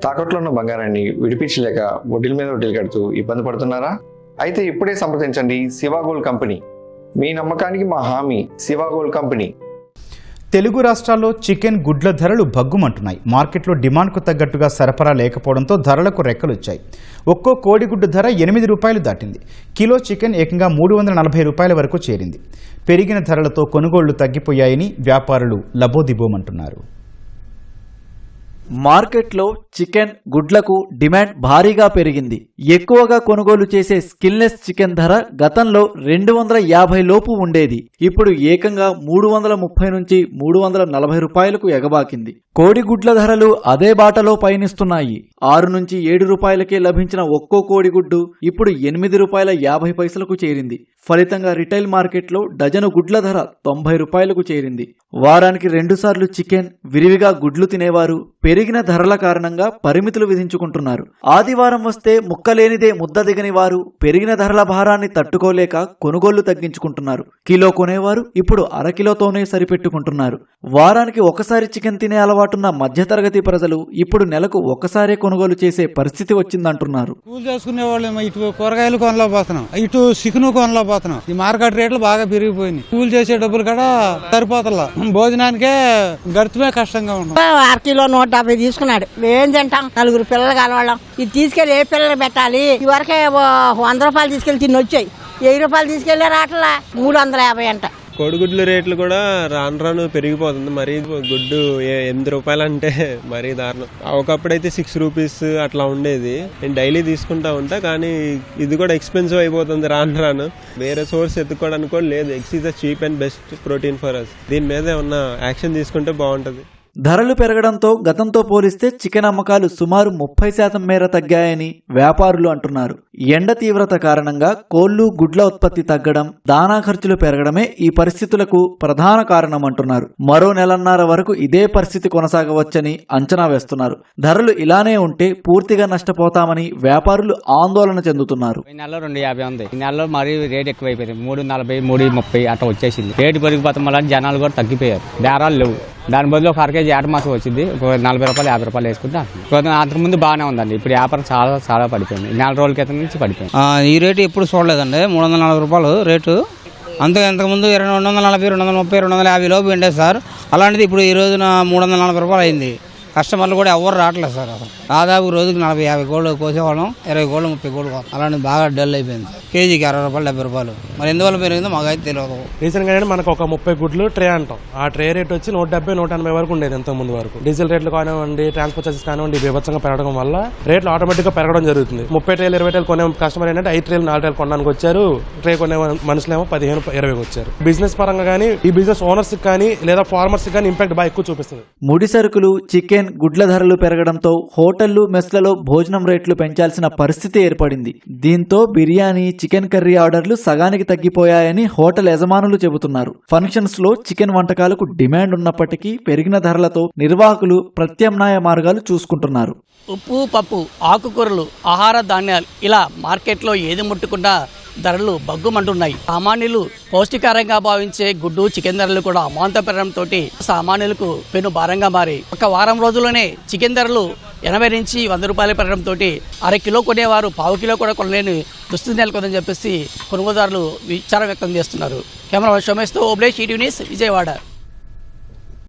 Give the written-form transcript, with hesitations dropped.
తాకట్లో ఉన్న బంగారాన్ని విడిపించలేక వడ్డీల మీద వడ్డీలు కడుతూ ఇబ్బంది పడుతున్నారా? అయితే ఇప్పుడే సంప్రదించండి శివ గోల్డ్ కంపెనీ. మీ నమ్మకానికి మా హామీ శివ గోల్డ్ కంపెనీ. తెలుగు రాష్ట్రాల్లో చికెన్ గుడ్ల ధరలు భగ్గుమంటున్నాయి. మార్కెట్లో డిమాండ్కు తగ్గట్టుగా సరఫరా లేకపోవడంతో ధరలకు రెక్కలొచ్చాయి. ఒక్కో కోడిగుడ్డు ధర 8 రూపాయలు దాటింది. కిలో చికెన్ ఏకంగా 340 రూపాయల వరకు చేరింది. పెరిగిన ధరలతో కొనుగోళ్లు తగ్గిపోయాయని వ్యాపారులు లబోదిబోమంటున్నారు. మార్కెట్లో చికెన్ గుడ్లకు డిమాండ్ భారీగా పెరిగింది. ఎక్కువగా కొనుగోలు చేసే స్కిన్లెస్ చికెన్ ధర గతంలో 250 లోపు ఉండేది. ఇప్పుడు ఏకంగా 330 నుంచి 340 రూపాయలకు ఎగబాకింది. కోడిగుడ్ల ధరలు అదే బాటలో పయనిస్తున్నాయి. 6 నుంచి 7 రూపాయలకే లభించిన ఒక్కో కోడిగుడ్డు ఇప్పుడు 8 రూపాయల 50 పైసలకు చేరింది. ఫలితంగా రిటైల్ మార్కెట్లో డజను గుడ్ల ధర 90 రూపాయలకు చేరింది. వారానికి 2 సార్లు చికెన్ విరివిగా గుడ్లు తినేవారు పెరిగిన ధరల కారణంగా పరిమితులు విధించుకుంటున్నారు. ఆదివారం వస్తే ముక్కలేనిదే ముద్ద దిగని వారు పెరిగిన ధరల భారాన్ని తట్టుకోలేక కొనుగోళ్లు తగ్గించుకుంటున్నారు. కిలో కొనేవారు ఇప్పుడు అరకిలోతోనే సరిపెట్టుకుంటున్నారు. వారానికి ఒకసారి చికెన్ తినే అలవాటున్న మధ్యతరగతి ప్రజలు ఇప్పుడు నెలకు ఒకసారే కొనుగోలు చేసే పరిస్థితి వచ్చిందంటున్నారు. కూలి చేసుకునే వాళ్ళు ఇటు కూరగాయలు కొనలేకపోతున్నాం, ఇటు చికెన్ కొనలేకపోతున్నాం. ఈ మార్కెట్ రేట్లు బాగా పెరిగిపోయినాయి. కూలి చేసే డబ్బులు కూడా సరిపోతలా. భోజనానికే గడిచిపోయే కష్టంగా ఉంటుంది. అరకిలో 150 తీసుకున్నాడు. ఏం తింటాం? 4 పిల్లలు కలవాళ్ళం. ఇది తీసుకెళ్లి ఏ పిల్లలు పెట్టాలి? ఇవరకే 100 రూపాయలు తీసుకెళ్లి తిని వచ్చాయి. 1000 రూపాయలు తీసుకెళ్లే రాట్లా 350 అంట. కోడిగుడ్ల రేట్లు కూడా రాను రాను పెరిగిపోతుంది. మరీ గుడ్డు 8 రూపాయలు అంటే మరీ దారుణం. ఒకప్పుడైతే 6 రూపీస్ అట్లా ఉండేది. నేను డైలీ తీసుకుంటా ఉంటా, కానీ ఇది కూడా ఎక్స్పెన్సివ్ అయిపోతుంది రాను రాను. వేరే సోర్స్ ఎత్తుకోవడానికి కూడా లేదు. Eggs is the cheap and best protein for us. దీని మీద ఏమన్నా యాక్షన్ తీసుకుంటే బాగుంటుంది. ధరలు పెరగడంతో గతంతో పోలిస్తే చికెన్ అమ్మకాలు సుమారు 30% మేర తగ్గాయని వ్యాపారులు అంటున్నారు. ఎండ తీవ్రత కారణంగా కోళ్లు గుడ్ల ఉత్పత్తి తగ్గడం, దానా ఖర్చులు పెరగడమే ఈ పరిస్థితులకు ప్రధాన కారణం అంటున్నారు. మరో నెలన్నర వరకు ఇదే పరిస్థితి కొనసాగవచ్చని అంచనా వేస్తున్నారు. ధరలు ఇలానే ఉంటే పూర్తిగా నష్టపోతామని వ్యాపారులు ఆందోళన చెందుతున్నారు. ఈ నెలలో 250 ఉంది. ఈ నెలలో మరీ రేట్ ఎక్కువైపోయింది. 340, 330 అట్లా వచ్చేసింది. రేటు పెరిగిపోతాం వల్ల జనాలు కూడా తగ్గిపోయారు. బేరాలు లేవు. దాని బదులు ఒక అరకేజీ ఏట మాసం వచ్చింది. 40 రూపాయలు 50 రూపాయలు వేసుకుంటే అంతకుముందు బాగానే ఉందండి. ఇప్పుడు వ్యాపారం చాలా పడిపోయింది. 4 రోజుల క్రితం నుంచి పడిపోయింది. ఈ రేటు ఎప్పుడు చూడలేదండి. 340 రూపాయలు రేటు. ఇంతకుముందు 240, 230, 250 లోపు ఉండేది సార్. అలాంటిది ఇప్పుడు ఈ రోజున 340 రూపాయలు అయింది. కస్టమర్లు కూడా ఎవరు రావట్లేదు సార్. అసలు దాదాపు రోజుకి 40-50 కోళ్ళు కోసేవాళ్ళం. 20 కోళ్ళు 30 కోళ్ళు కోస్తాం. అలాంటిది బాగా డల్ అయిపోయింది. కేజీకి 60 రూపాయలు 70 రూపాయలు. మరి ఎందువల్ల పెరిగిందో మాకైతే తెలియదు. రీసెంట్ గా మనకు ఒక 30 గుడ్లు ట్రే అంటాం. ఆ ట్రే రేట్ వచ్చి 170, 180 వరకు ఉండేది ఇంతకు ముందు వరకు. డీజిల్ రేట్లు కానివ్వండి, ట్రాన్స్పోర్ట్ చార్జెస్ కానివ్వండి, బీభత్సంగా పెరగడం వల్ల రేట్లు ఆటోమేటిక్ గా పెరగడం జరుగుతుంది. 30 ట్రేలు 20 ట్రేలు కొనే కస్టమర్ ఏంటంటే 5 ట్రేలు 4 ట్రేలు కొనడానికి వచ్చారు. ట్రే కొనే మనుషులేమో 15-20 వచ్చారు. బిజినెస్ పరంగా కానీ ఈ బిజినెస్ ఓనర్స్ కానీ లేదా ఫార్మర్స్ కానీ ఇంపాక్ట్ బాగా ఎక్కువ చూపిస్తుంది. ముడి సరుకులు, చికెన్, గుడ్ల ధరలు పెరగడంతో హోటళ్లు, మెస్లలో భోజనం రేట్లు పెంచాల్సిన పరిస్థితి ఏర్పడింది. దీంతో బిర్యానీ, చికెన్ కర్రీ ఆర్డర్లు సగానికి తగ్గిపోయాయని హోటల్ యజమానులు చెబుతున్నారు. ఫంక్షన్స్ లో చికెన్ వంటకాలకు డిమాండ్ ఉన్నప్పటికీ పెరిగిన ధరలతో నిర్వాహకులు ప్రత్యామ్నాయ మార్గాలు చూసుకుంటున్నారు. ఉప్పు, పప్పు, ఆకుకూరలు, ఆహార ధాన్యాలు ఇలా మార్కెట్లో ఏది ముట్టుకున్నా ధరలు బగ్గుమంటున్నాయి. సామాన్యులు పౌష్టికారంగా భావించే గుడ్డు, చికెన్ ధరలు కూడా అమాంత పెరగడంతో సామాన్యులకు పెను భారంగా మారి ఒక వారం రోజుల్లోనే చికెన్ ధరలు 80 నుంచి 100 రూపాయలు పెరగడంతో అరకిలో కొనేవారు 1/2 కిలో కూడా కొనలేని దుస్థితి నెలకొందని చెప్పేసి కొనుగోలుదారులు విచారం వ్యక్తం చేస్తున్నారు. కెమెరా సోమేష్తో ఓబ్లేష్, ఈటీవీ న్యూస్, విజయవాడ.